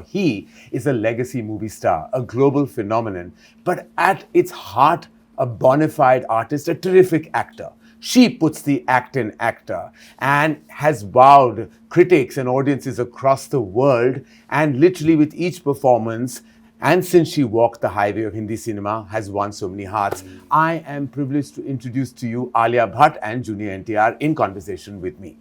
He is a legacy movie star, a global phenomenon, but at its heart, a bona fide artist, a terrific actor. She puts the act in actor and has wowed critics and audiences across the world, and literally with each performance, and since she walked the highway of Hindi cinema, has won so many hearts. I am privileged to introduce to you Alia Bhatt and Junior NTR in conversation with me.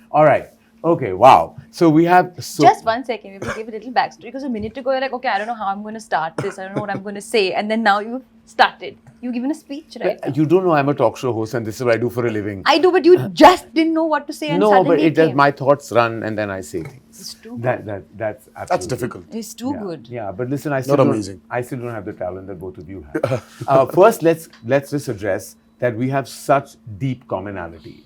All right. Okay, wow. So we have... Just 1 second, we will give a little backstory, because a minute ago you're like, okay, I don't know how I'm going to start this, I don't know what I'm going to say, and then now you've started. You've given a speech, right? You don't know I'm a talk show host and this is what I do for a living. I do, but you just didn't know what to say and No, suddenly but it does, came. my thoughts run and then I say things. It's too good. That's absolutely... That's difficult. It's too good. Yeah, but listen, I Not amazing. still don't have the talent that both of you have. First, let's just address that we have such deep commonality.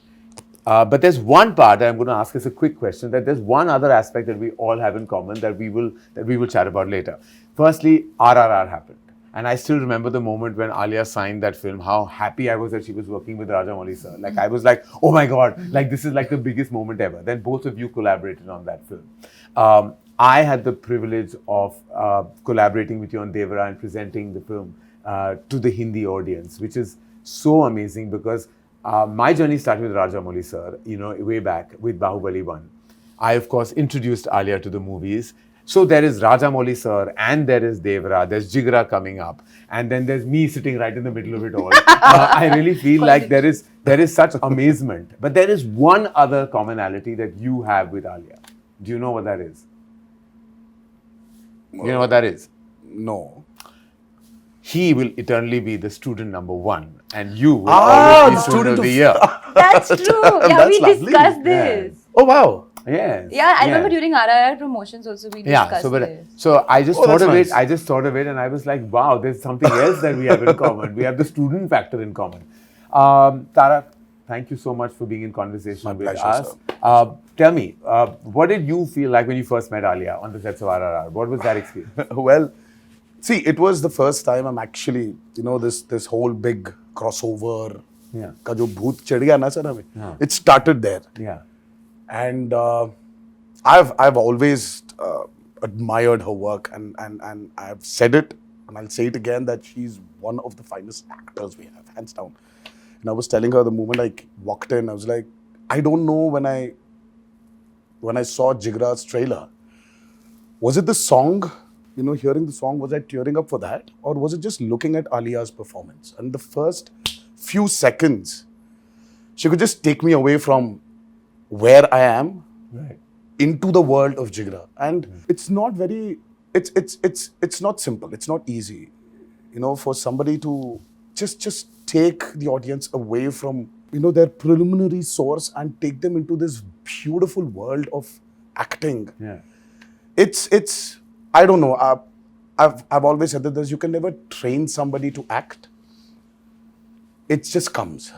But there's one part that I'm going to ask as a quick question, that there's one other aspect that we all have in common that we will chat about later. Firstly, RRR happened. And I still remember the moment when Alia signed that film, how happy I was that she was working with Rajamouli sir. Like, I was like, oh my God, like this is like the biggest moment ever. Then both of you collaborated on that film. I had the privilege of collaborating with you on Devara and presenting the film to the Hindi audience, which is so amazing because my journey started with Rajamouli sir, way back with Bahubali 1. I, of course, introduced Alia to the movies. So there is Rajamouli sir and there is Devara, there's Jigra coming up, and then there's me sitting right in the middle of it all. I really feel like there is such amazement. But there is one other commonality that you have with Alia. Do you know what that is? You know what that is? No. He will eternally be the student number one, and you will always be student of the year. That's true. Yeah, That's we lovely. discussed this. Oh, wow. Yes. Yeah, I remember during RRR promotions also we discussed this. So I just Oh, thought that's of nice. it. I just thought of it, and I was like, wow, there's something else that we have in common. We have the student factor in common. Tara, thank you so much for being in conversation My with pleasure, us. Tell me, what did you feel like when you first met Alia on the sets of RRR? What was that experience? Well, see, it was the first time I'm actually, this whole big crossover. Yeah. का जो भूत चढ़ गया ना sir हमें. हाँ. It started there. Yeah. And I've always admired her work, and I've said it and I'll say it again that she's one of the finest actors we have, hands down. And I was telling her the moment I walked in, I was like, I don't know when I saw Jigra's trailer, was it the song, hearing the song, was I tearing up for that, or was it just looking at Alia's performance? And the first few seconds, she could just take me away from where I am, Right. into the world of Jigra. And it's not very, it's not simple, it's not easy, for somebody to just take the audience away from, their preliminary source and take them into this beautiful world of acting. Yeah. It's I don't know, I've always said that you can never train somebody to act. It just comes.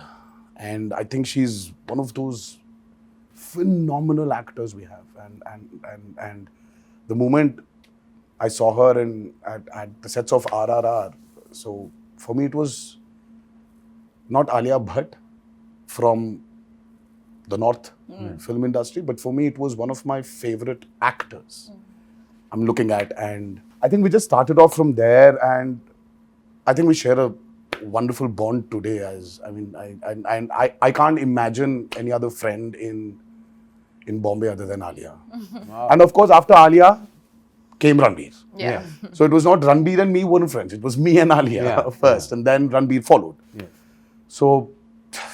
And I think she's one of those phenomenal actors we have, and the moment I saw her at the sets of RRR, so for me it was not Alia Bhatt from the North film industry, but for me it was one of my favorite actors I'm looking at, and I think we just started off from there, and I think we share a wonderful bond today. I can't imagine any other friend in Bombay other than Alia. Wow. And of course, after Alia came Ranbir. Yeah. So it was not Ranbir and me weren't friends. It was me and Alia first, and then Ranbir followed. Yeah. So,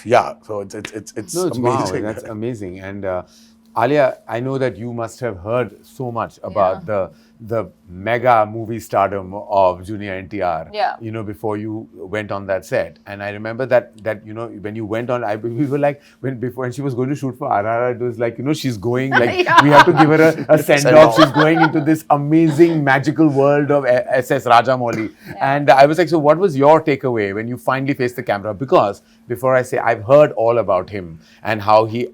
yeah. So it's No, it's wow, amazing. that's amazing. And Alia, I know that you must have heard so much about the mega movie stardom of Junior NTR, Yeah. Before you went on that set. And I remember that when you went on, we were like, when she was going to shoot for RRR, it was like, she's going, like, Yeah. we have to give her a send-off. She's going into this amazing, magical world of SS Rajamouli. And I was like, so what was your takeaway when you finally faced the camera? Because before I say, I've heard all about him and how he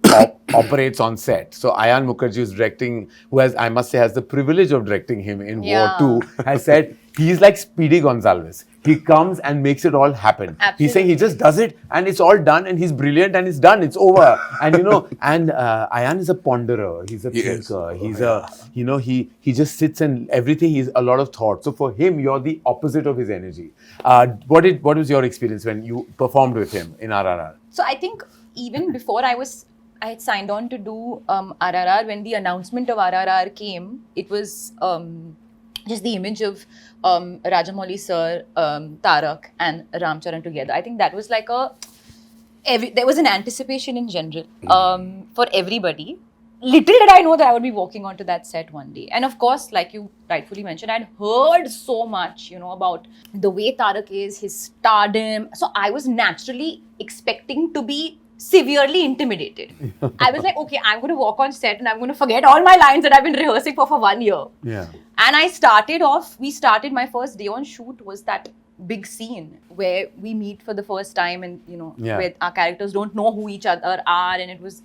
operates on set. So Ayan Mukherjee is directing, who I must say has the privilege of directing him in Yeah. War 2, has said He's like Speedy Gonzalez. He comes and makes it all happen. Absolutely. He's saying he just does it and it's all done and he's brilliant and it's done. It's over. And Ayan is a ponderer. He's a thinker. He's he just sits and everything. He's a lot of thought. So for him, you're the opposite of his energy. What was your experience when you performed with him in RRR? So I think even before I had signed on to do RRR, when the announcement of RRR came, it was just the image of Rajamouli sir, Tarak and Charan together. I think that was like there was an anticipation in general for everybody. Little did I know that I would be walking onto that set one day. And of course, like you rightfully mentioned, I'd heard so much, about the way Tarak is, his stardom. So I was naturally expecting to be severely intimidated. I was like, okay, I'm going to walk on set and I'm going to forget all my lines that I've been rehearsing for 1 year. Yeah. And my first day on shoot was that big scene where we meet for the first time and, where our characters don't know who each other are. And it was,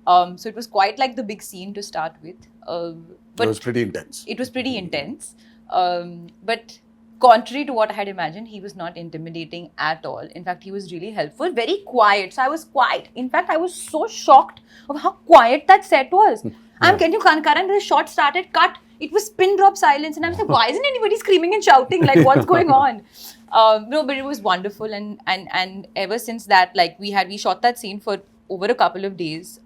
so it was quite like the big scene to start with. But it was pretty intense. It was pretty intense. But contrary to what I had imagined, he was not intimidating at all. In fact, he was really helpful, very quiet. So I was quiet. In fact, I was so shocked of how quiet that set was. Karan, the shot started, cut. It was pin drop silence. And I was like, why isn't anybody screaming and shouting? Like, what's going on? No, but it was wonderful. And ever since that, like we shot that scene for over a couple of days.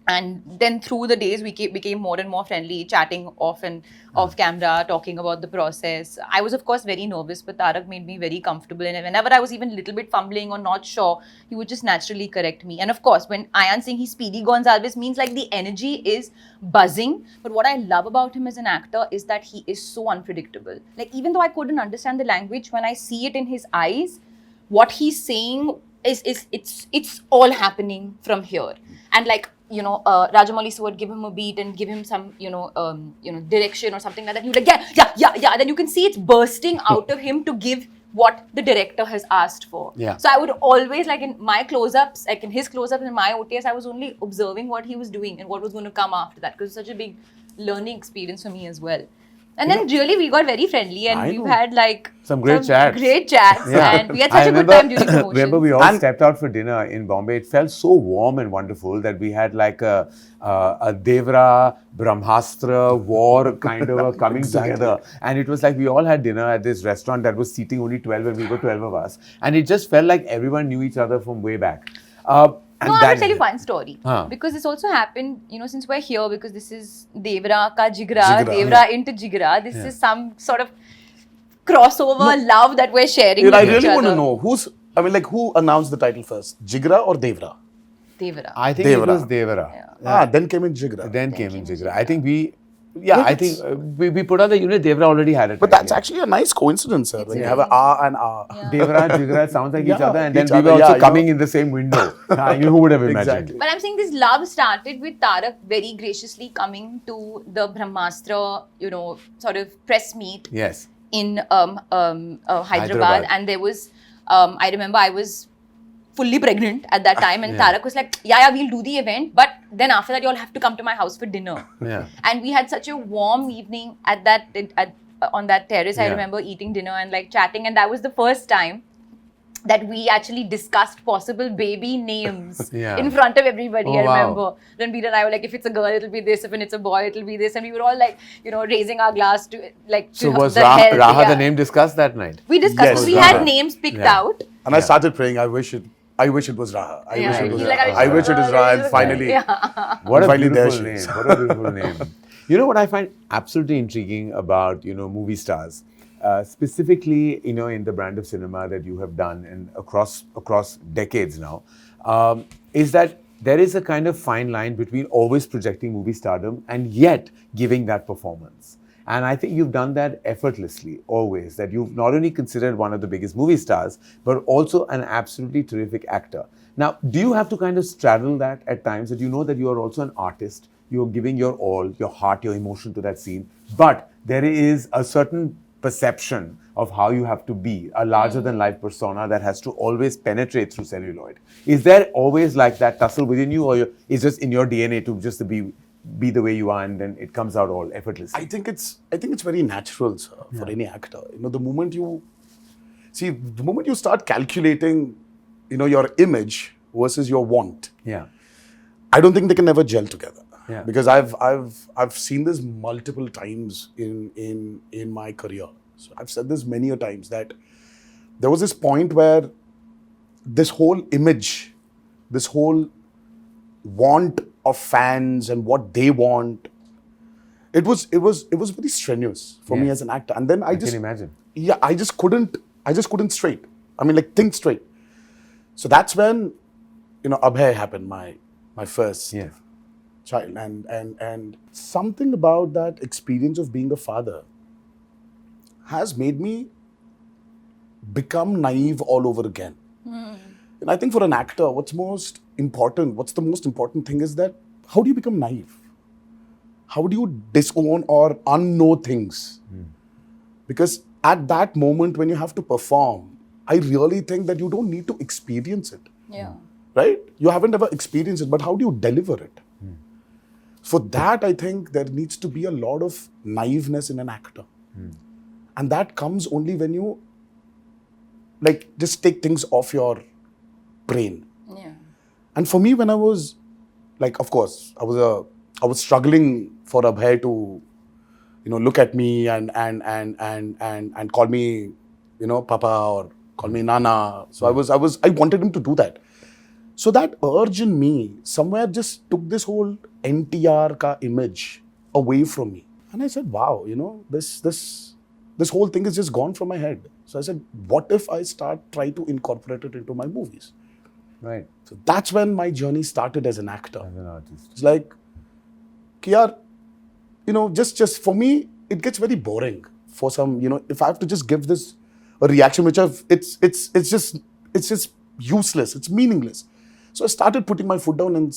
And then through the days, we became more and more friendly, chatting off camera, talking about the process. I was, of course, very nervous, but Tarak made me very comfortable. And whenever I was even a little bit fumbling or not sure, he would just naturally correct me. And of course, when Ayan saying he's Speedy Gonzalez means like the energy is buzzing. But what I love about him as an actor is that he is so unpredictable. Like, even though I couldn't understand the language, when I see it in his eyes, what he's saying it's all happening from here. And like, Rajamouli would give him a beat and give him some, direction or something like that. You're like, yeah. And then you can see it's bursting out of him to give what the director has asked for. Yeah. So I would always, like in my close-ups, like in his close-ups and my OTS, I was only observing what he was doing and what was going to come after that, because it's such a big learning experience for me as well. And then really we got very friendly and we've had like some great chats. Yeah. And we had such a good time during promotion. Remember we all stepped out for dinner in Bombay. It felt so warm and wonderful that we had like a Devara, Brahmastra war kind of coming together. And it was like we all had dinner at this restaurant that was seating only 12 and we were 12 of us. And it just felt like everyone knew each other from way back. I will tell you one story. Because this also happened, since we're here, because this is Devara ka Jigra, Devara into Jigra. This is some sort of crossover love that we're sharing with I each really other. want to know, who announced the title first? Jigra or Devara? Devara. I think it was Devara. Yeah. Then came in Jigra. Then came in Jigra. I think we put on the unit, Devara already had it. But that's actually a nice coincidence, sir. When you have an R and R. Yeah. Devara, Jigra sounds like each other, and then each we were other, also coming in the same window. Who would have imagined? Exactly. But I'm saying this love started with Tarak very graciously coming to the Brahmastra, sort of press meet in Hyderabad. And there was, I remember I was fully pregnant at that time, and Tarak was like, yeah, we'll do the event, but then after that you all have to come to my house for dinner. Yeah. And we had such a warm evening on that terrace. I remember eating dinner and like chatting, and that was the first time that we actually discussed possible baby names in front of everybody. I remember. Then Peter and I were like, if it's a girl, it'll be this. If it's a boy, it'll be this. And we were all like, raising our glass to like. So was Raha the name discussed that night? We discussed. Yes, we had names picked out. And I started praying, I wish it was Raha. I wish it was Raha. And finally, What a finally beautiful name. What a beautiful name. You know what I find absolutely intriguing about, movie stars, specifically, in the brand of cinema that you have done and across decades now, is that there is a kind of fine line between always projecting movie stardom and yet giving that performance. And I think you've done that effortlessly, always, that you've not only considered one of the biggest movie stars, but also an absolutely terrific actor. Now, do you have to kind of straddle that at times, that you know that you are also an artist, you're giving your all, your heart, your emotion to that scene, but there is a certain perception of how you have to be, a larger-than-life persona that has to always penetrate through celluloid. Is there always like that tussle within you, or is just in your DNA to just be be the way you are, and then it comes out all effortlessly? I think it's very natural, sir, for any actor. The moment you start calculating, your image versus your want, Yeah. I don't think they can never gel together. Yeah. Because I've seen this multiple times in my career. So I've said this many a times that there was this point where this whole image, this whole want of fans and what they want, it was very strenuous for me Yeah. as an actor. And then I can imagine. yeah, I just couldn't straight. I mean, like, think straight. So that's when, Abhay happened, my first Yeah. child. And something about that experience of being a father has made me become naive all over again. And I think for an actor, what's the most important thing is that how do you become naive? How do you disown or unknow things? Because at that moment when you have to perform, I really think that you don't need to experience it. Yeah. Right? You haven't ever experienced it, but how do you deliver it? For that, I think there needs to be a lot of naiveness in an actor. And that comes only when you just take things off your brain. Yeah. And for me, when I was of course, I was struggling for Abhay to, look at me and call me, Papa, or call me Nana. So I wanted him to do that. So that urge in me somewhere just took this whole NTR ka image away from me. And I said, wow, this whole thing is just gone from my head. So I said, what if I try to incorporate it into my movies? Right. So that's when my journey started as an actor. As an artist. It's like, Kiyar, just for me, it gets very boring for some, if I have to just give this a reaction, which it's just useless, it's meaningless. So I started putting my foot down and,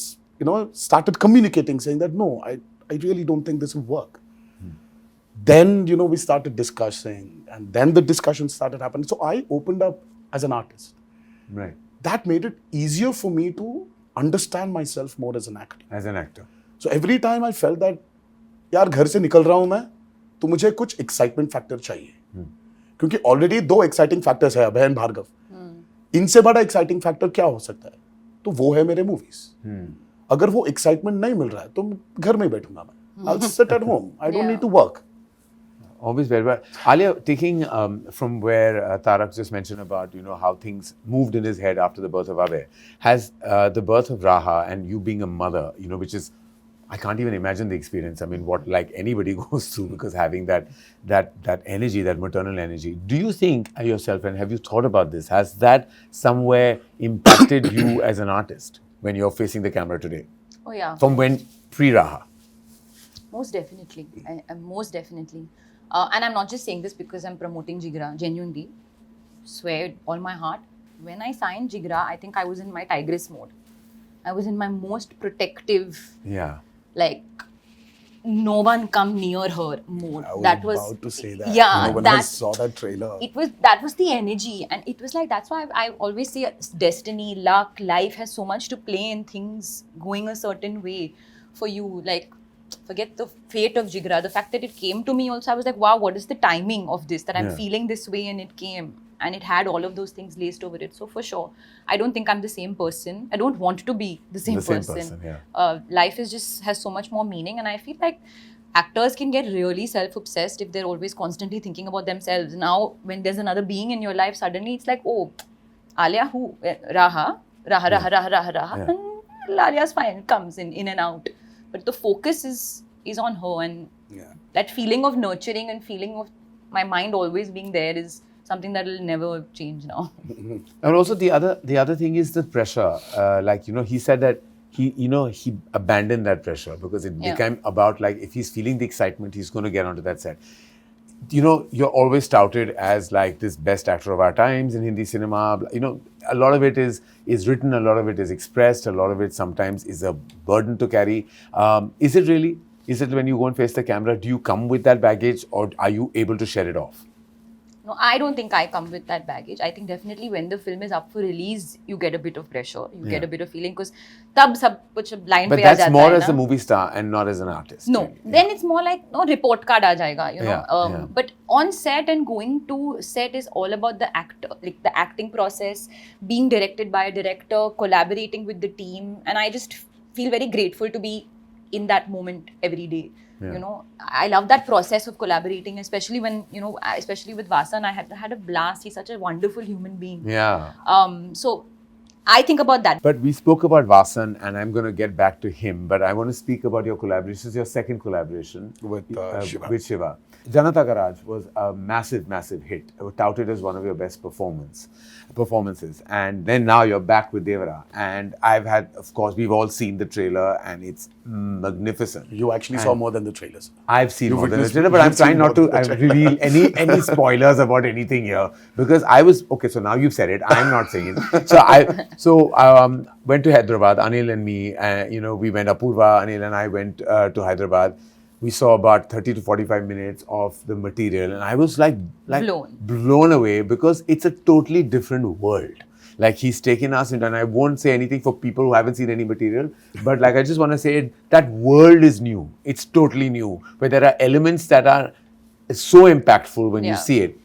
started communicating, saying that, no, I really don't think this will work. Then, we started discussing, and then the discussion started happening. So I opened up as an artist. Right. That made it easier for me to understand myself more as an actor. As an actor. So every time I felt that, यार घर से निकल रहा हूं मैं, तो मुझे कुछ excitement factor चाहिए. क्योंकि already 2 exciting factors है, अभय and भार्गव. इनसे बड़ा exciting factor क्या हो सकता है? तो वो है मेरे movies. अगर वो excitement नहीं मिल रहा है, तो घर में ही बैठूंगा मैं. I'll sit at home. I don't need to work. Always very well. Alia, taking from where Tarak just mentioned about, how things moved in his head after the birth of Abhay, has the birth of Raha and you being a mother, which is, I can't even imagine the experience. I mean, what like anybody goes through, because having that energy, that maternal energy. Do you think yourself, and have you thought about this, has that somewhere impacted you as an artist when you're facing the camera today? Oh yeah. From when pre-Raha? Most definitely. Most definitely. And I'm not just saying this because I'm promoting Jigra, genuinely. Swear with all my heart. When I signed Jigra, I think I was in my tigress mode. I was in my most protective, no one come near her mode. I was that was about to say that. Yeah, when I saw that trailer. That was the energy, and it was like, that's why I always say destiny, luck, life has so much to play in things going a certain way for you. Like, forget the fate of Jigra. The fact that it came to me also, I was like, wow, what is the timing of this? That I'm feeling this way and it came. And it had all of those things laced over it. So for sure, I don't think I'm the same person. I don't want to be the same person. Life has so much more meaning. And I feel like actors can get really self-obsessed if they're always constantly thinking about themselves. Now, when there's another being in your life, suddenly it's like, oh, Alia, who? Raha. And Alia's fine, comes in and out. But the focus is on her, and that feeling of nurturing and feeling of my mind always being there is something that will never change now. And also the other thing is the pressure. He said that he abandoned that pressure because it became about like, if he's feeling the excitement, he's going to get onto that set. You're always touted as like this best actor of our times in Hindi cinema. A lot of it is written, a lot of it is expressed, a lot of it sometimes is a burden to carry. Is it really? Is it when you go and face the camera, do you come with that baggage, or are you able to shed it off? No, I don't think I come with that baggage. I think definitely when the film is up for release, you get a bit of pressure. You get a bit of feeling because tab sab kuch blind But pe aa that's jata more hai as na. a movie star and not as an artist. No, really. then it's more like no report card aa jayega, you know. Yeah, yeah. But on set and going to set is all about the actor, like the acting process, being directed by a director, collaborating with the team, and I just feel very grateful to be in that moment every day. Yeah. You know, I love that process of collaborating, especially when, you know, especially with Vasan, I had a blast. He's such a wonderful human being. Yeah. So I think about that. But we spoke about Vasan, and I'm going to get back to him. But I want to speak about your collaboration. This is your second collaboration With Shiva. With Shiva. Janata Garage was a massive, massive hit. It was touted as one of your best performances. And then now you're back with Devara. And I've had, of course, we've all seen the trailer, and it's magnificent. You actually saw more than the trailers. I've seen You more than the witnessed- trailer, but I'm you've seen trying not more to than the trailer. reveal any spoilers about anything here, because I was okay. So now you've said it. I'm not saying it. So I went to Hyderabad. Anil and me, we went. Apurva, Anil and I went to Hyderabad. We saw about 30 to 45 minutes of the material, and I was like blown away, because it's a totally different world. Like, he's taken us into, and I won't say anything for people who haven't seen any material, but like, I just want to say that world is new. It's totally new, where there are elements that are so impactful when you see it.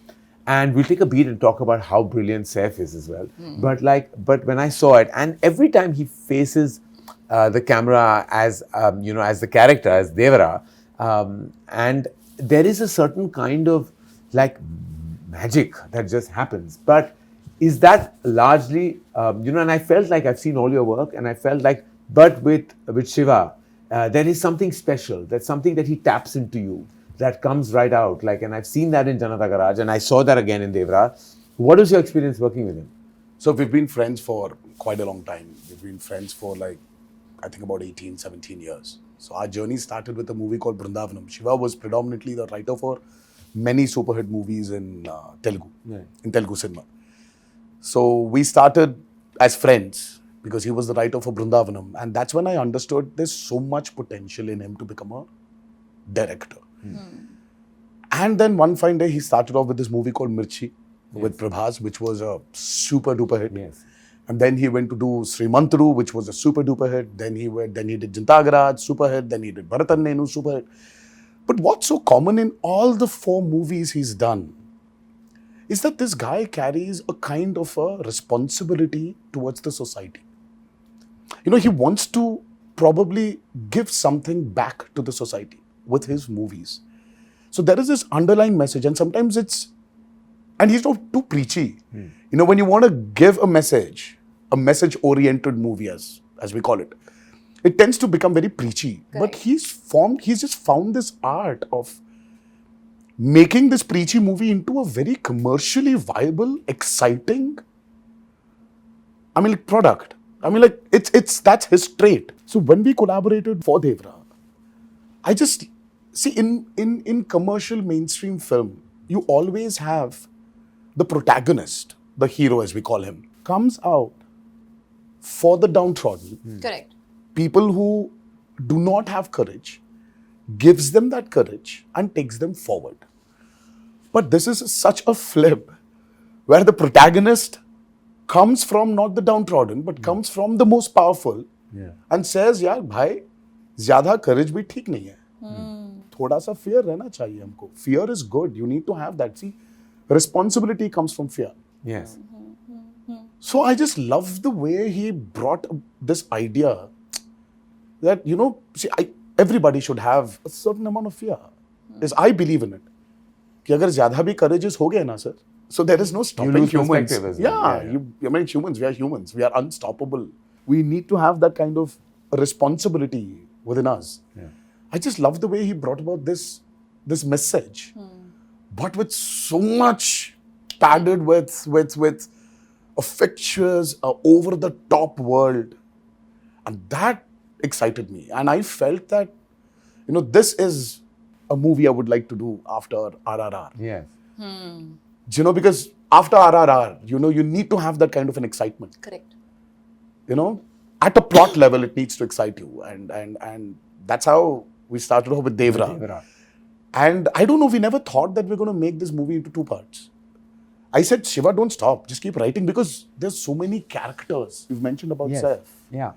And we'll take a beat and talk about how brilliant Saif is as well. But when I saw it, and every time he faces the camera as as the character, as Devara, and there is a certain kind of like magic that just happens. But is that largely, and I felt like I've seen all your work, and I felt like, but with Shiva, there is something special. There's something that he taps into you that comes right out. Like, and I've seen that in Janata Garage, and I saw that again in Devara. What was your experience working with him? So we've been friends for quite a long time. We've been friends for I think about 18, 17 years. So our journey started with a movie called Brindavanam. Shiva was predominantly the writer for many super hit movies in Telugu, in Telugu cinema. So we started as friends because he was the writer for Brindavanam. And that's when I understood there's so much potential in him to become a director. And then one fine day, he started off with this movie called Mirchi with Prabhas, which was a super duper hit. Yes. And then he went to do Srimantru, which was a super duper hit. Then he did Janata Garage, super hit. Then he did Bharatan Nenu, super hit. But what's so common in all the 4 movies he's done is that this guy carries a kind of a responsibility towards the society. He wants to probably give something back to the society with his movies. So there is this underlying message, and sometimes and he's not too preachy. When you want to give a message-oriented movie, as we call it, it tends to become very preachy. Correct. But he's just found this art of making this preachy movie into a very commercially viable, exciting, product. That's his trait. So when we collaborated for Devara, I just see in commercial mainstream film, you always have the protagonist, the hero as we call him, comes out for the downtrodden. Correct. People who do not have courage, gives them that courage and takes them forward. But this is such a flip where the protagonist comes from not the downtrodden, but comes from the most powerful and says, यार भाई, ज़्यादा courage भी ठीक नहीं है. थोड़ा सा fear रहना चाहिए हमको. Fear is good. You need to have that. See, responsibility comes from fear. Yes. So I just love the way he brought this idea that, everybody should have a certain amount of fear. Yes, I believe in it. कि अगर ज़्यादा भी courageous हो गए ना, sir, so there is no stopping lose humans. perspective as well. Humans, we are humans. We are unstoppable. We need to have that kind of responsibility within us. Yeah. I just love the way he brought about this message, but with so much padded with a fictitious, over-the-top world. And that excited me. And I felt that, this is a movie I would like to do after RRR. Yes. Because after RRR, you need to have that kind of an excitement. Correct. At a plot level, it needs to excite you. And that's how we started off with Devara. And I don't know, we never thought that we're going to make this movie into 2 parts. I said, Shiva, don't stop. Just keep writing because there's so many characters. You've mentioned about Yes. Saif. Yeah.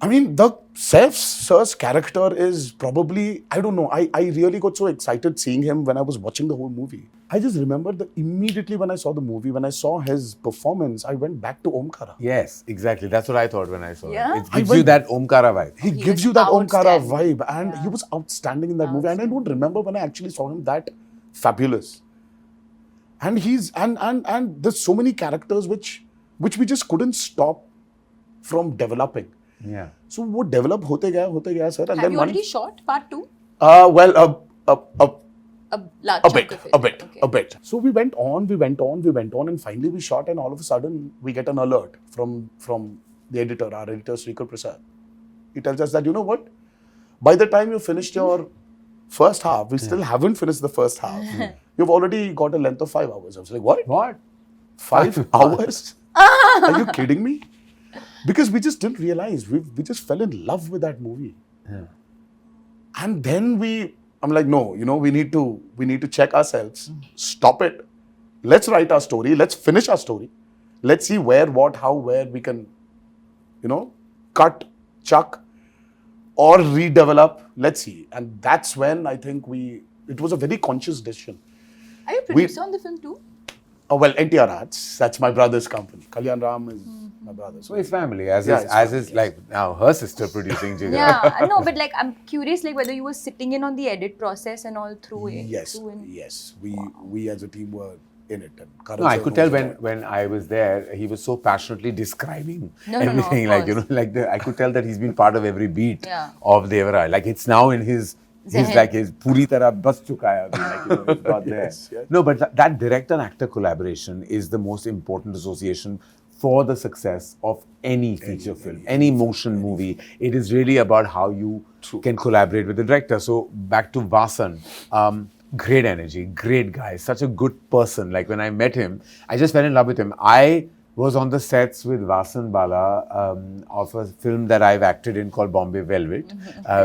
I mean, the Saif sir's character is probably, I don't know, I really got so excited seeing him when I was watching the whole movie. I just remember that immediately when I saw the movie, when I saw his performance, I went back to Omkara. Yes, exactly. That's what I thought when I saw Yeah? it. It gives you that Omkara vibe. He He gives was you that Omkara outstanding. vibe, and Yeah. he was outstanding in that movie. And I don't remember when I actually saw him that fabulous. And he's and there's so many characters which we just couldn't stop from developing. Yeah. So वो develop होते गया sir. And Have then you already shot part 2? well A large a chunk bit, of it. Okay. a bit. So we went on, and finally we shot, and all of a sudden we get an alert from the editor, our editor Srikar Prasad. He tells us that, you know what? By the time you finished your first half, we still haven't finished the first half. You've already got a length of 5 hours. I was like, what? What? 5 hours? Are you kidding me? Because we just didn't realize. We just fell in love with that movie. Yeah. And then I'm like, no, we need to check ourselves. Stop it. Let's write our story. Let's finish our story. Let's see where, what, how, where we can, cut, chuck, or redevelop. Let's see. And that's when I think it was a very conscious decision. Are you a producer on the film too? Oh, well, NTR Arts, that's my brother's company. Kalyan Ram is my brother's. So it's family, as Yeah, is, it's as family, is like now her sister producing Jigra. Yeah, I know, but like I'm curious, like whether you were sitting in on the edit process and all through it. Yes, through in- yes. We as a team were in it. And Karan No, I sir could tell knows when I was there, he was so passionately describing No, everything. of course. I could tell that he's been part of every beat Yeah. of Devara. Like it's now in his Zehen. like his puri tarah bas chuka hai abhi, like, it's got there. Yes, yes. No, but that director and actor collaboration is the most important association for the success of any feature film, any motion movie. It is really about how you can collaborate with the director. So back to Vasan. Great energy, great guy, such a good person. Like when I met him, I just fell in love with him. I was on the sets with Vasan Bala of a film that I've acted in called Bombay Velvet,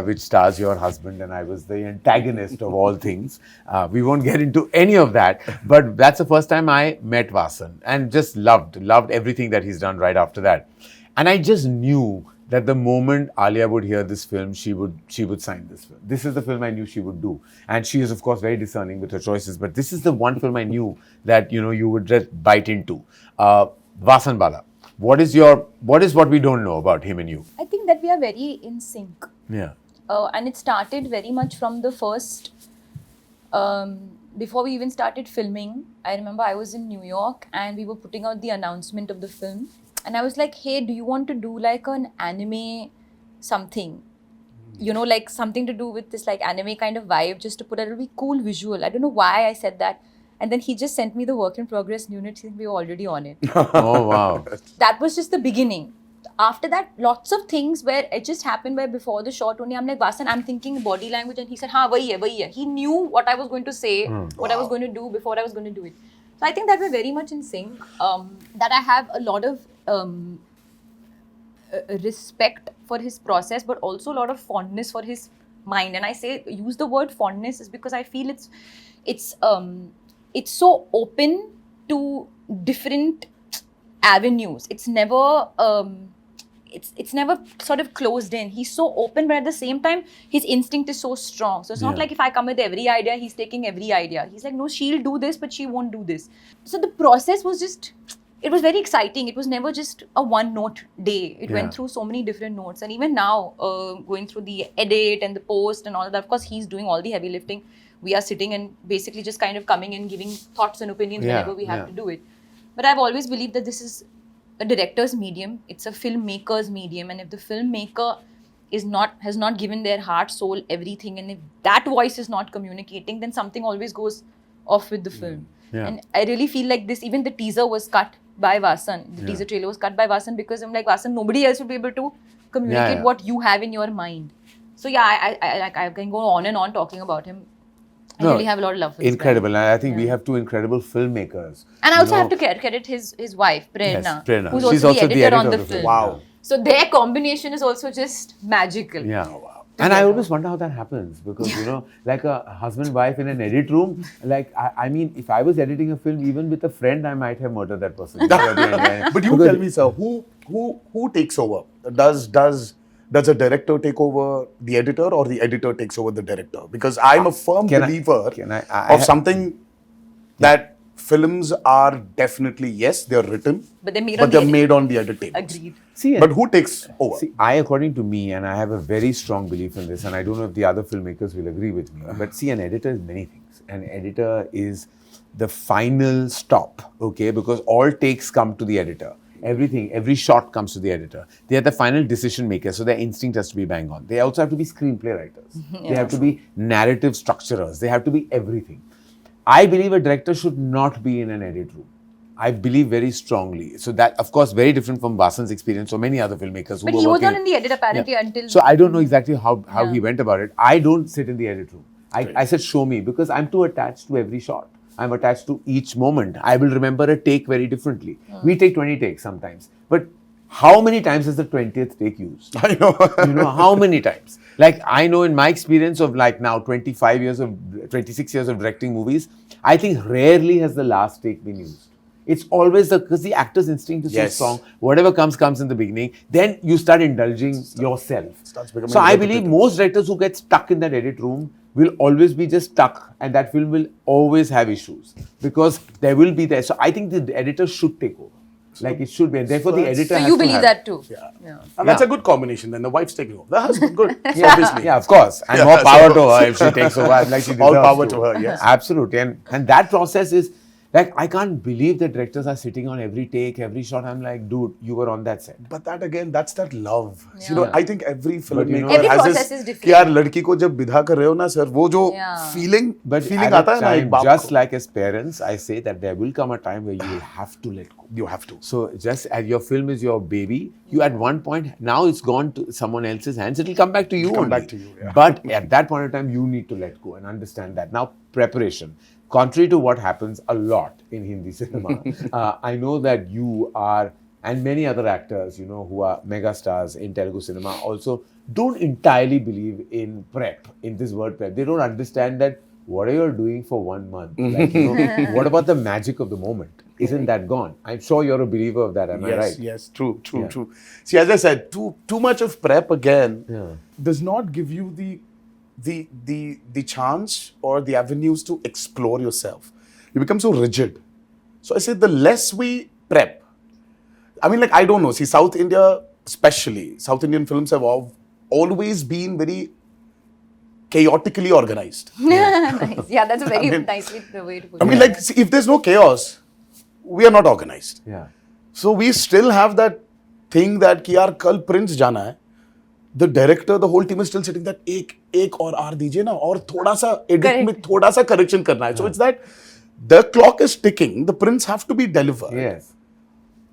which stars your husband, and I was the antagonist of all things. We won't get into any of that, but that's the first time I met Vasan and just loved everything that he's done right after that. And I just knew that the moment Alia would hear this film, she would sign this film. This is the film I knew she would do. And she is, of course, very discerning with her choices. But this is the one film I knew that, you would just bite into. Vasan Bala, what is what we don't know about him and you? I think that we are very in sync. Yeah. And it started very much from the first, before we even started filming. I remember I was in New York and we were putting out the announcement of the film. And I was like, hey, do you want to do like an anime something? Like something to do with this like anime kind of vibe, just to put a really cool visual. I don't know why I said that. And then he just sent me the work in progress unit. We were already on it. Oh, wow. That was just the beginning. After that, lots of things where it just happened where before the shot only, I'm like, Vasan, I'm thinking body language. And he said, haan, wahi hai. He knew what I was going to say, what I was going to do before I was going to do it. So I think that we're very much in sync. That I have a lot of respect for his process, but also a lot of fondness for his mind. And I use the word fondness is because I feel it's so open to different avenues. It's never it's never sort of closed in. He's so open, but at the same time, his instinct is so strong. So it's not like if I come with every idea, he's taking every idea. He's like, no, she'll do this, but she won't do this. So the process was it was very exciting. It was never just a one-note day. It went through so many different notes. And even now, going through the edit and the post and all that, of course, he's doing all the heavy lifting. We are sitting and basically just kind of coming in, giving thoughts and opinions whenever we have to do it. But I've always believed that this is a director's medium. It's a filmmaker's medium. And if the filmmaker has not given their heart, soul, everything, and if that voice is not communicating, then something always goes off with the film. Yeah. And I really feel like even the teaser was cut by Vasan. The teaser trailer was cut by Vasan because I'm like, Vasan, nobody else will be able to communicate what you have in your mind. So I can go on and on talking about him. I really have a lot of love for this Incredible. guy. And I think we have two incredible filmmakers. And I also have to credit his wife, Prerna, Yes, Prerna. who's She's also the also the editor editor on the of the film. film. Wow. So their combination is also just magical. Yeah. Oh, wow. And I always wonder how that happens because, you know, like a husband-wife in an edit room, like, I mean, if I was editing a film, even with a friend, I might have murdered that person. But you tell me, sir, who takes over? Does a director take over the editor or the editor takes over the director? Because I'm a firm believer of something that films are definitely, yes, they're written, But they're made on the editing. Agreed. See, But who takes over? See, according to me, and I have a very strong belief in this, and I don't know if the other filmmakers will agree with me, but see, an editor is many things. An editor is the final stop, okay? Because all takes come to the editor. Everything, every shot comes to the editor. They are the final decision makers, so their instinct has to be bang on. They also have to be screenplay writers. They have to be narrative structurers. They have to be everything. I believe a director should not be in an edit room. I believe very strongly. So that, of course, very different from Vasan's experience or many other filmmakers who But were he was working. not in the edit apparently until... So I don't know exactly how he went about it. I don't sit in the edit room. I said, show me, because I'm too attached to every shot. I'm attached to each moment. I will remember a take very differently. We take 20 takes sometimes. But how many times is the 20th take used? I know. You know, how many times? Like, I know in my experience of like now 26 years of directing movies, I think rarely has the last take been used. It's always because the actor's instinct is so strong. Whatever comes in the beginning. Then you start indulging yourself. So I believe most directors who get stuck in that edit room will always be just stuck, and that film will always have issues because there will be there. So I think the editor should take over. Like it should be, and therefore the editor. So you believe that too? Yeah. And that's a good combination. Then the wife's taking over. The husband, good. Obviously. Yeah, of course. And more power to her if she takes over. Like she all deserves power to her. Yes, absolutely. And that process is like, I can't believe that directors are sitting on every take, every shot. I'm like, dude, you were on that set. But that again, that's that love. You know, I think every filmmaker every has process this. is different. कि यार लड़की को जब विदा कर रहे हो ना सर, वो जो feeling आता है ना एक बाप को. Just like as parents, I say that there will come a time where you will have to let go. You have to. So just as your film is your baby, you at one point, now it's gone to someone else's hands, it will come back to you only. Back to you, yeah. But at that point in time, you need to let go and understand that. Now, preparation. Contrary to what happens a lot in Hindi cinema, I know that you are, and many other actors, you know, who are mega stars in Telugu cinema also don't entirely believe in prep, in this word prep. They don't understand that what are you doing for 1 month? Like, you know, what about the magic of the moment? Isn't that gone? I'm sure you're a believer of that, am I right? Yes, true. See, as I said, too much of prep again does not give you the chance or the avenues to explore yourself. You become so rigid. So I say the less we prep, I mean, like, I don't know. See, South India, especially, South Indian films have always been very chaotically organized. Nice. Yeah, that's a very nicely the way to put it. I mean, like, see, if there's no chaos, we are not organized. Yeah. So we still have that thing that कि यार कल Prince जाना है. The director, the whole team is still sitting that एक और R दीजिए ना और थोड़ा सा edit में थोड़ा सा correction करना है. So it's that the clock is ticking. The prints have to be delivered. Yes.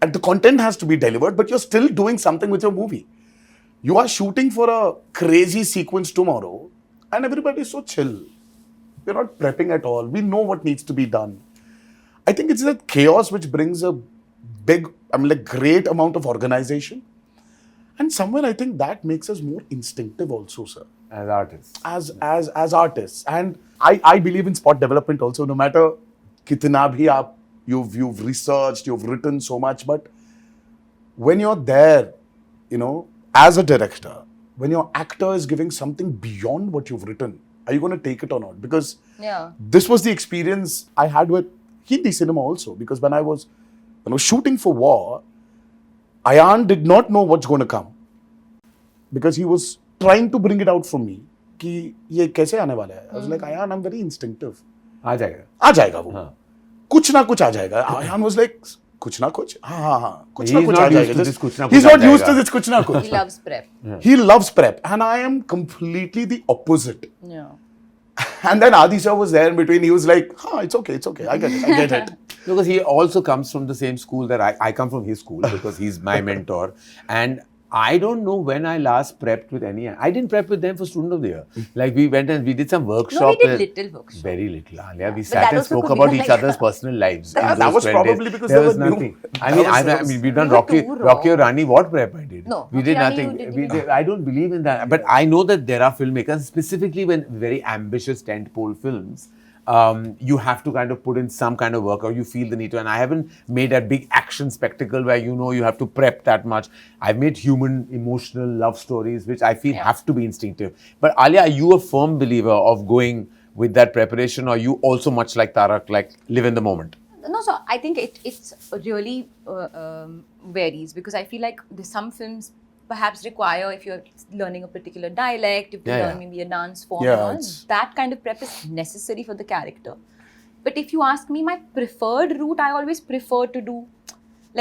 And the content has to be delivered, but you're still doing something with your movie. You are shooting for a crazy sequence tomorrow, and everybody is so chill. We're not prepping at all. We know what needs to be done. I think it's that chaos which brings a great amount of organization. And somewhere I think that makes us more instinctive also, sir. As artists. As artists. And I believe in spot development also, no matter kitna bhi you've researched, you've written so much, but when you're there, you know, as a director, when your actor is giving something beyond what you've written, are you going to take it or not? Because this was the experience I had with Hindi cinema also. Because when I was shooting for War, Ayan did not know what's going to come. Because he was trying to bring it out from me. कि ये कैसे आने वाला है? I was like, Ayan, I'm very instinctive. आ जाएगा वो. हाँ. कुछ ना कुछ आ जाएगा. Ayan was like, कुछ ना कुछ? हाँ. कुछ ना कुछ आ जाएगा. He's not used to this कुछ ना कुछ. He loves prep. He loves prep. And I am completely the opposite. Yeah. And then Adi sir was there in between. He was like, it's okay. I get it. Because he also comes from the same school that I come from his school because he's my mentor. And I don't know when I last prepped with any. I didn't prep with them for Student of the Year. Like we went and we did some workshop. No, we did little workshop. Very little, Alia. We But sat that and also spoke could be about each like- other's personal lives. in That those was 12 days. probably because there they was were new. nothing. I That mean, was- we've done We were Rocky too raw. or Rani. What prep I did? No, we Rocky did Rani nothing. you did- We we did, I don't believe in that. But I know that there are filmmakers, specifically when very ambitious tentpole films. You have to kind of put in some kind of work, or you feel the need to. And I haven't made that big action spectacle where you have to prep that much. I've made human, emotional love stories, which I feel have to be instinctive. But Alia, are you a firm believer of going with that preparation, or you also much like Tarak, like live in the moment? No, so I think it's really varies, because I feel like there's some films perhaps require, if you're learning a particular dialect, if you Yeah, learn yeah. maybe a dance form, Yeah, and all, it's- that kind of prep is necessary for the character. But if you ask me, my preferred route, I always prefer to do,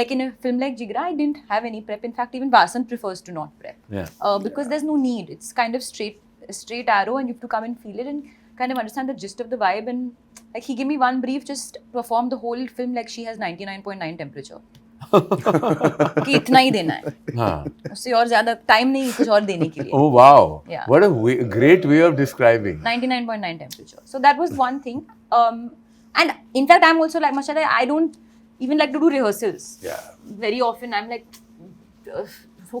like in a film like Jigra, I didn't have any prep. In fact, even Vasan prefers to not prep. Yeah. Because there's no need. It's kind of straight arrow, and you have to come and feel it and kind of understand the gist of the vibe. And like he gave me one brief, just perform the whole film like she has 99.9 temperature. कि इतना ही देना है, Huh. उससे और ज्यादा time नहीं कुछ और देने के लिए. Oh wow! Yeah. What a great way of describing. 99.9 temperature. So that was one thing. And in fact, I'm also like Mashada, I don't even like to do rehearsals. Yeah. Very often I'm like,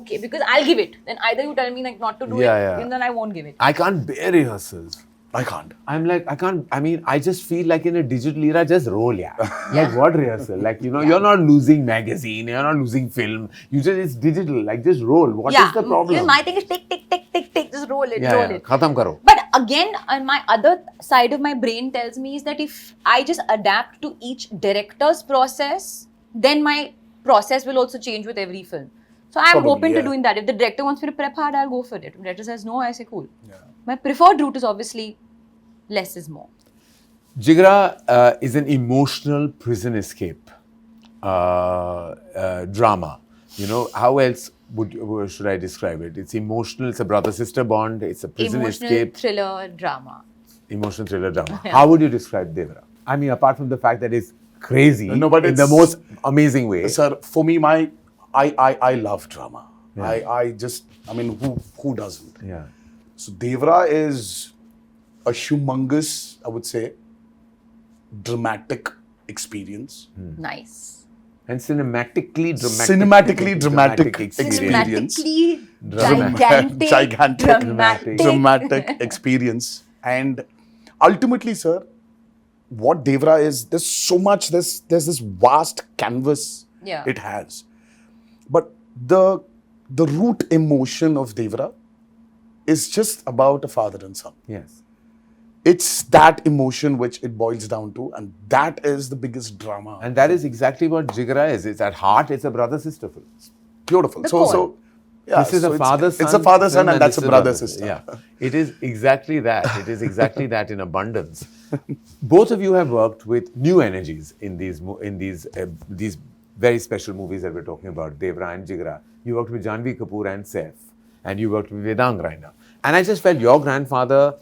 okay, because I'll give it. Then either you tell me like not to do Yeah, it, yeah. and then I won't give it. I can't bear rehearsals. I can't. I'm like, I can't, I mean, I just feel like in a digital era, just roll, yeah. Like what rehearsal? Like, you're not losing magazine, you're not losing film. It's digital, like just roll. What is the problem? My thing is tick, tick, tick, tick, tick, just roll it, yeah, roll yeah. it. Khatam karo. But again, my other side of my brain tells me is that if I just adapt to each director's process, then my process will also change with every film. So I'm Probably, open to yeah. doing that. If the director wants me to prep hard, I'll go for it. If the director says no, I say cool. Yeah. My preferred route is obviously less is more. Jigra is an emotional prison escape drama. How else should I describe it? It's emotional, it's a brother-sister bond, it's a prison Emotional escape. thriller drama. Emotional thriller drama. How would you describe Devara? I mean, apart from the fact that it's crazy No, but in the it's- most amazing way. Sir, for me, I love drama. Yeah. I mean, who doesn't? Yeah. So Devara is a humongous, I would say, dramatic experience. Nice. And cinematically dramatic experience. Cinematically Dramatic. gigantic, dramatic experience. And ultimately, sir, what Devara is, there's so much, there's this vast canvas Yeah. it has. But the root emotion of Devara is just about a father and son. Yes. It's that emotion which it boils down to, and that is the biggest drama. And that is exactly what Jigra is. It's at heart, it's a brother-sister film. Beautiful. The So core. yeah, This is so a father-son. It's a father-son, film and that's this a is brother-sister. Yeah. It is exactly that. It is exactly that in abundance. Both of you have worked with new energies in these very special movies that we're talking about, Devara and Jigra. You worked with Janvi Kapoor and Saif, and you worked with Vedang Raina. And I just felt your grandfather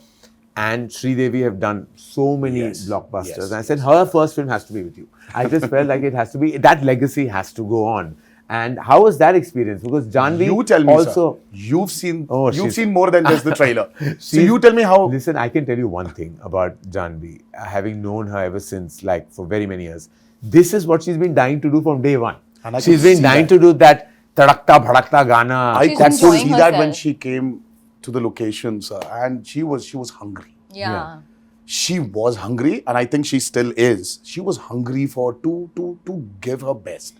and Sridevi have done so many Yes, blockbusters. yes, And I said, her first film has to be with you. I just felt like it has to be, that legacy has to go on. And how was that experience? Because Janvi You tell me, also... sir. You've seen she's- more than just the trailer. So She's- you tell me how. Listen, I can tell you one thing about Janvi. Having known her ever since, like for very many years, this is what she's been dying to do from day one. And I She's can been see dying that. to do that tadakta bhadakta Gana. I She's could enjoying see that when herself. she came to the location, sir, and she was hungry. Yeah. She was hungry, and I think she still is. She was hungry to give her best.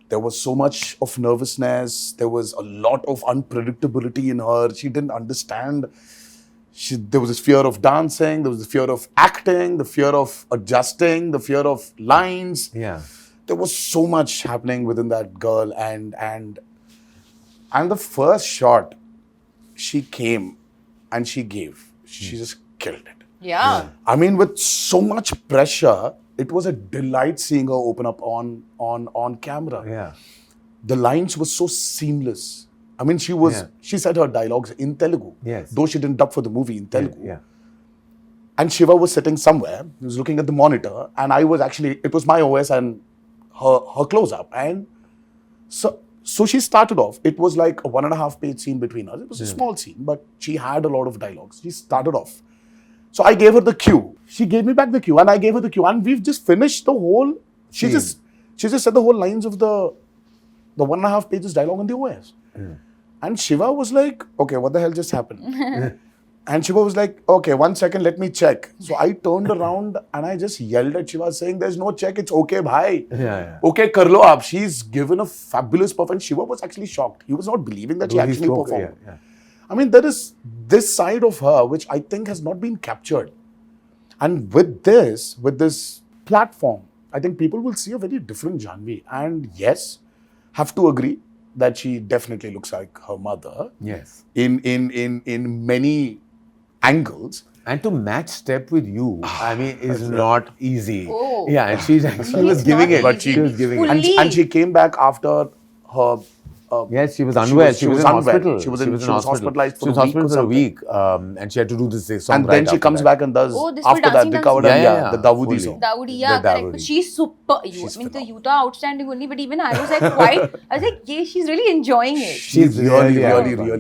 There was so much of nervousness. There was a lot of unpredictability in her. She didn't understand. There was this fear of dancing. There was the fear of acting, the fear of adjusting, the fear of lines. Yeah. There was so much happening within that girl, and the first shot, she came and she gave. She just killed it. Yeah. I mean, with so much pressure, it was a delight seeing her open up on camera. Yeah. The lines were so seamless. I mean, Yeah. she said her dialogues in Telugu. Yes. Though she didn't dub for the movie in Telugu. Yeah. And Shiva was sitting somewhere. He was looking at the monitor, and it was my OS and her close up. And so So she started off, it was like a 1.5 page scene between us. It was a small scene, but she had a lot of dialogues. She started off. So I gave her the cue. She gave me back the cue and I gave her the cue. And we've just finished the whole, she just said the whole lines of the 1.5 pages dialogue on the OS. And Shiva was like, okay, what the hell just happened? And Shiva was like, okay, 1 second, let me check. So I turned around and I just yelled at Shiva saying, there's no check, it's okay, bhai. Okay, kar lo aap. She's given a fabulous performance. Shiva was actually shocked. He was not believing that she actually performed. I mean, there is this side of her which I think has not been captured. And with this platform, I think people will see a very different Janhvi. And yes, have to agree that she definitely looks like her mother. Yes. In many angles. And to match step with you, I mean, is not easy. Oh. Yeah, and she was giving it. But she was giving it. And she came back after her. Yes, she was unwell. She was in unwell. hospital. She was hospitalized for a week. And she had to do this song. And then she comes back and does after that the cover the Dawoodi song. Dawoodi, yeah, correct. But she's super. I mean, the Utah outstanding only. But even I was like yeah, she's really enjoying it. She's really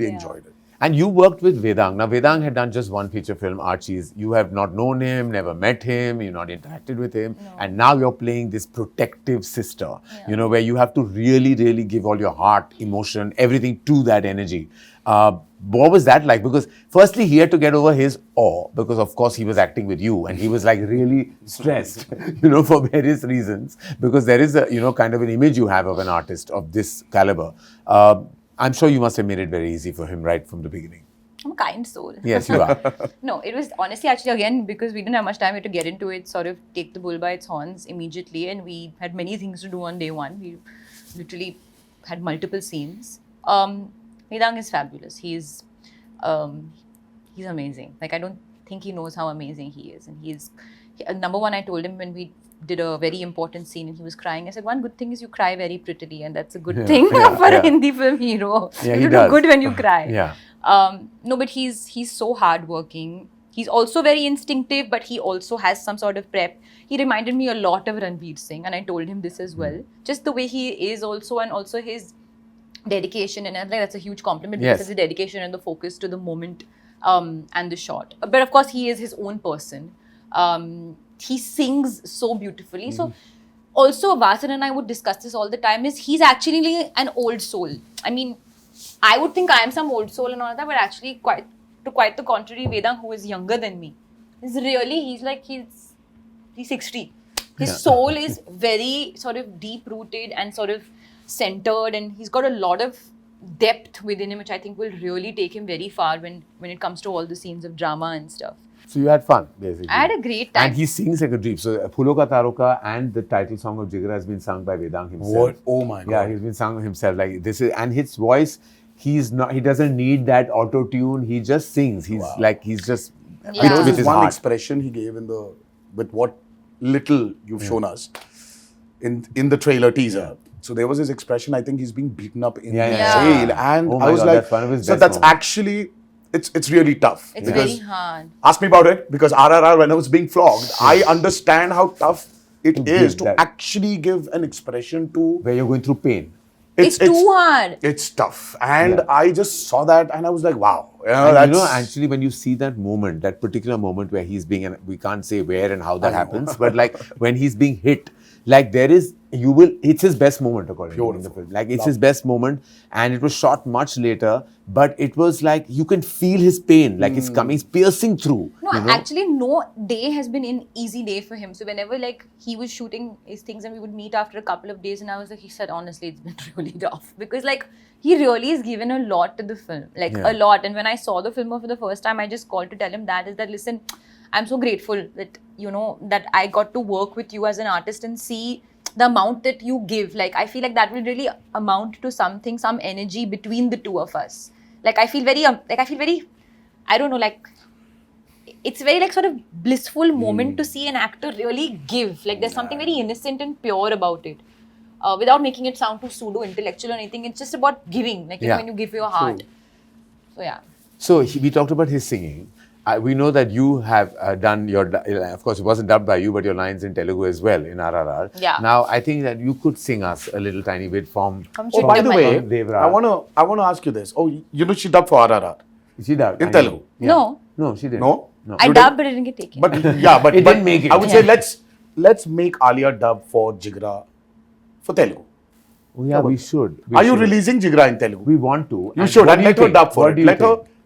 enjoyed it. And you worked with Vedang. Now, Vedang had done just one feature film, Archie's. You have not known him, never met him, you've not interacted with him. No. And now you're playing this protective sister, you know, where you have to really, really give all your heart, emotion, everything to that energy. What was that like? Because firstly, he had to get over his awe because, of course, he was acting with you and he was like really stressed, you know, for various reasons. Because there is a, you know, kind of an image you have of an artist of this caliber. I'm sure you must have made it very easy for him right from the beginning. I'm a kind soul. Yes, you are. No, it was honestly actually again because we didn't have much time, we had to get into it, sort of take the bull by its horns immediately, and we had many things to do on day one. We literally had multiple scenes. Vedang is fabulous. He's amazing. Like, I don't think he knows how amazing he is. And number one, I told him when we did a very important scene and he was crying, I said, one good thing is you cry very prettily, and that's a good thing for a Hindi film hero. Yeah, you do good when you cry. Yeah. No, but he's so hardworking. He's also very instinctive, but he also has some sort of prep. He reminded me a lot of Ranveer Singh, and I told him this as well. Just the way he is also, and also his dedication, and I think that's a huge compliment because it's the dedication and the focus to the moment and the shot. But of course, he is his own person. He sings so beautifully. So also, Vasan and I would discuss this all the time, is he's actually an old soul. I mean, I would think I am some old soul and all that, but actually quite the contrary, Vedang, who is younger than me, is really, he's 60. His soul is very sort of deep-rooted and sort of centered, and he's got a lot of depth within him, which I think will really take him very far when it comes to all the scenes of drama and stuff. So you had fun, basically. I had a great time. And he sings like a dream. So Phulo Ka Taroka and the title song of Jigra has been sung by Vedang himself. What? Oh my God. Yeah, he's been sung himself. Like this is, and his voice, he doesn't need that auto-tune. He just sings. He's just with his one heart. expression he gave with what little you've shown us in the trailer teaser. So there was his expression, I think he's being beaten up in jail. And oh I was God, like, that's one of his so best that's moments. actually, it's really tough. It's very hard. Ask me about it, because RRR, when I was being flogged, I understand how tough it is to actually give an expression to... Where you're going through pain. It's too hard. It's tough. And I just saw that and I was like, wow. And you know, actually, when you see that moment, that particular moment where he's being, and we can't say where and how that happens, but like when he's being hit, like there is, it's his best moment according to me in the film. Like it's his best moment, and it was shot much later, but it was like you can feel his pain, like it's coming, it's piercing through. No, actually, no day has been an easy day for him. So whenever like he was shooting his things and we would meet after a couple of days, and I was like, he said, honestly, it's been really rough, because like he really has given a lot to the film, like a lot. And when I saw the film for the first time, I just called to tell him that listen, I'm so grateful that, you know, that I got to work with you as an artist and see the amount that you give. Like, I feel like that will really amount to something, some energy between the two of us. Like, I feel very, I don't know, like, it's very like sort of blissful moment to see an actor really give. Like, there's something very innocent and pure about it. Without making it sound too pseudo-intellectual or anything, it's just about giving, like, you know, when you give your heart. So, yeah. So, we talked about his singing. we know that you have done your, of course, it wasn't dubbed by you, but your lines in Telugu as well in RRR. Yeah. Now, I think that you could sing us a little tiny bit from. Oh, by the way, Devara. I wanna ask you this. Oh, you know she dubbed for RRR She dubbed in I know. Telugu. No, No, she didn't. No? No. I You dubbed, but it didn't get taken. But yeah, but It didn't make it. I would say let's make Alia dub for Jigra for Telugu. Oh, yeah, we should. We Are you should. releasing Jigra in Telugu? We want to. You should, what and do you let her think? dub for What it. do you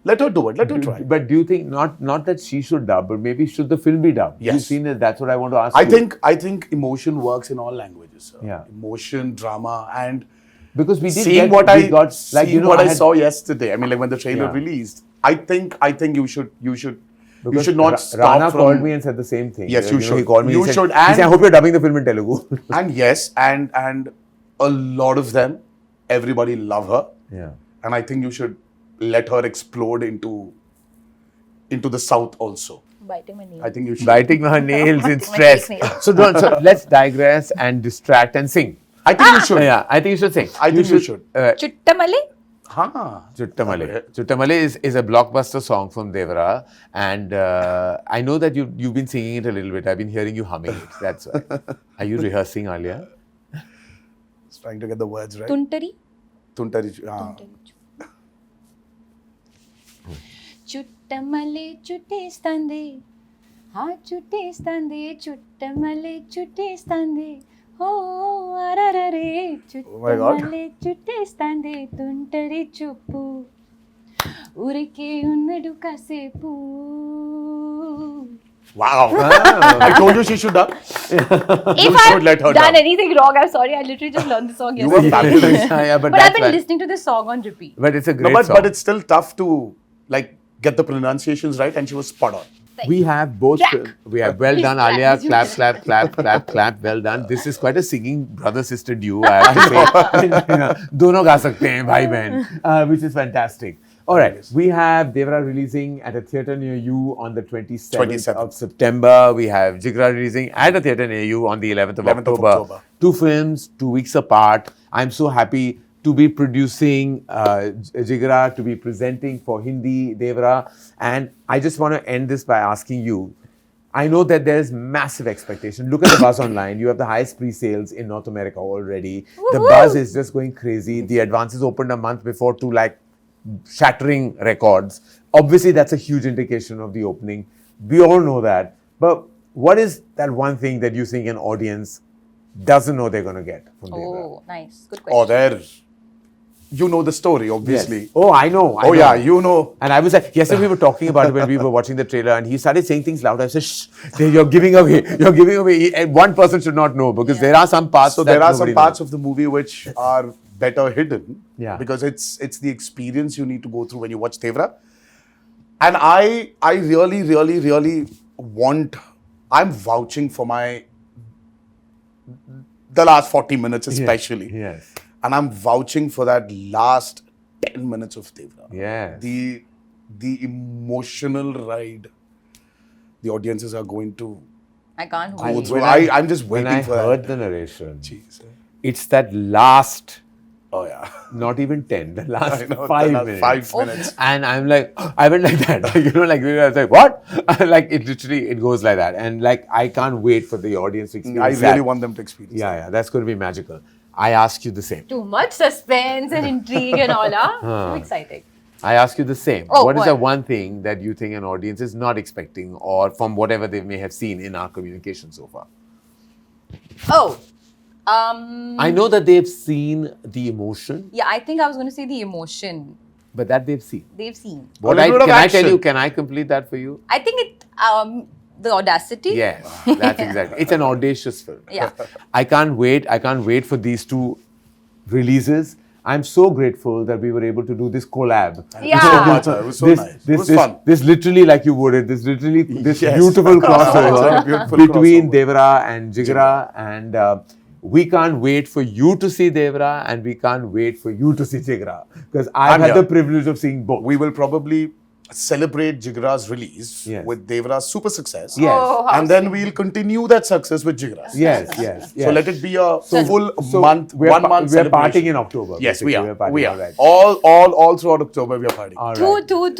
Let her do it. Let her try. But do you think not that she should dub, but maybe should the film be dubbed? Yes. You've seen it. That's what I want to ask you. I think emotion works in all languages. Sir. Yeah. Emotion, drama, and Because we did seeing get, what we I got, like, seeing you know, what I had- saw yesterday. I mean, like when the trailer Yeah. released, I think you should Because not stop Rana from. called me and said the same thing. Yes, you know, should. He called me. You he said, should, He and- said, I hope you're dubbing the film in Telugu. And yes, and a lot of them, everybody love her, Yeah. and I think you should let her explode into the south also. Biting my nail. I think you should. Biting her nails in Biting my stress. fake nails. So let's digress and distract and sing. I think you should. Yeah, I think you should sing. I think you should. Chuttamale? Huh. Chuttamale. Chuttamale is a blockbuster song from Devara, and I know that you've been singing it a little bit. I've been hearing you humming it. That's why. Are you rehearsing, Alia? Just trying to get the words right. Tuntari? Tuntari. చుట్టమలే చుట్టేస్తాంది ఆ చుట్టేస్తాంది చుట్టమలే చుట్టేస్తాంది ఓ అరరరే చుట్టమలే చుట్టేస్తాంది తుంటరి చూపు ఊరికే ఉన్నడు కాసేపు Wow. I told you she should dub. If should let her I've done dub. anything wrong, I'm sorry. I literally just learned the song You were yesterday. fabulous. Yeah, but But that's I've been why. listening to this song on repeat. But it's a No, great song. but it's still tough to like get the pronunciations right, and she was spot on. We have both. Clap. We have well done, Clap. Alia. Clap, clap, clap, clap, clap. Well done. This is quite a singing brother-sister duo, I have to say. Dono ga sakte hain, bhai behan, which is fantastic. All right, we have Devara releasing at a theatre near you on the 27th of September. We have Jigra releasing at a theatre near you on the 11th of 11th of October. October. Two films, 2 weeks apart. I'm so happy to be producing Jigra, to be presenting for Hindi, Devara. And I just want to end this by asking you, I know that there is massive expectation. Look at the buzz online. You have the highest pre-sales in North America already. The buzz is just going crazy. The advances opened a month before to like shattering records. Obviously, that's a huge indication of the opening. We all know that. But what is that one thing that you think an audience doesn't know they're going to get from Devara? Oh, nice. Good Oh, question. there. You know the story, obviously. Yes. Oh, I know. I Oh know. yeah, you know. And I was like, yesterday we were talking about it when we were watching the trailer, and he started saying things loud. I said, shh, you're giving away. You're giving away. And one person should not know because there are some parts. So that there are some nobody parts knows. of the movie which are better hidden. Yeah. Because it's the experience you need to go through when you watch Devara. And I really want. I'm vouching for the last 40 minutes especially. Yes. And I'm vouching for that last 10 minutes of Devara. Yes. The emotional ride the audiences are going to I can't go wait. through. I'm just When waiting I for heard that. the narration, Jeez. it's that last, Oh yeah. not even 10, the last I know, 5 the last minutes. 5 minutes. And I'm like, I went like that. You know, like, I was like, what? Like, it literally, it goes like that. And like, I can't wait for the audience to I experience really that. want them to experience Yeah, that's going to be magical. I ask you the same. Too much suspense and intrigue and all, huh? So exciting. I ask you the same. Oh, What is what? the one thing that you think an audience is not expecting, or from whatever they may have seen in our communication so far? Oh, I know that they've seen the emotion, yeah, I think I was going to say the emotion but that they've seen. they've seen. What little bit of can I tell action. you? Can I complete that for you? I think the audacity. Yes, that's exactly. It's an audacious film. Yeah. I can't wait. I can't wait for these two releases. I'm so grateful that we were able to do this collab. Yeah. So much. It was so nice. It was fun. This literally, like you worded, this Yes. beautiful crossover Beautiful between crossover. Devara and Jigra, and we can't wait for you to see Devara, and we can't wait for you to see Jigra, because I've I'm had the here. privilege of seeing both. We will probably celebrate Jigra's release Yes. with Devara's super success. Yes. Oh, how And then we'll continue that success with Jigra's. Yes, yes, yes. So let it be a full So month, we're 1 month we're celebration. partying in October. Yes, we basically. are. We're partying, We are. all right. All throughout October we are partying. All Two, right. two,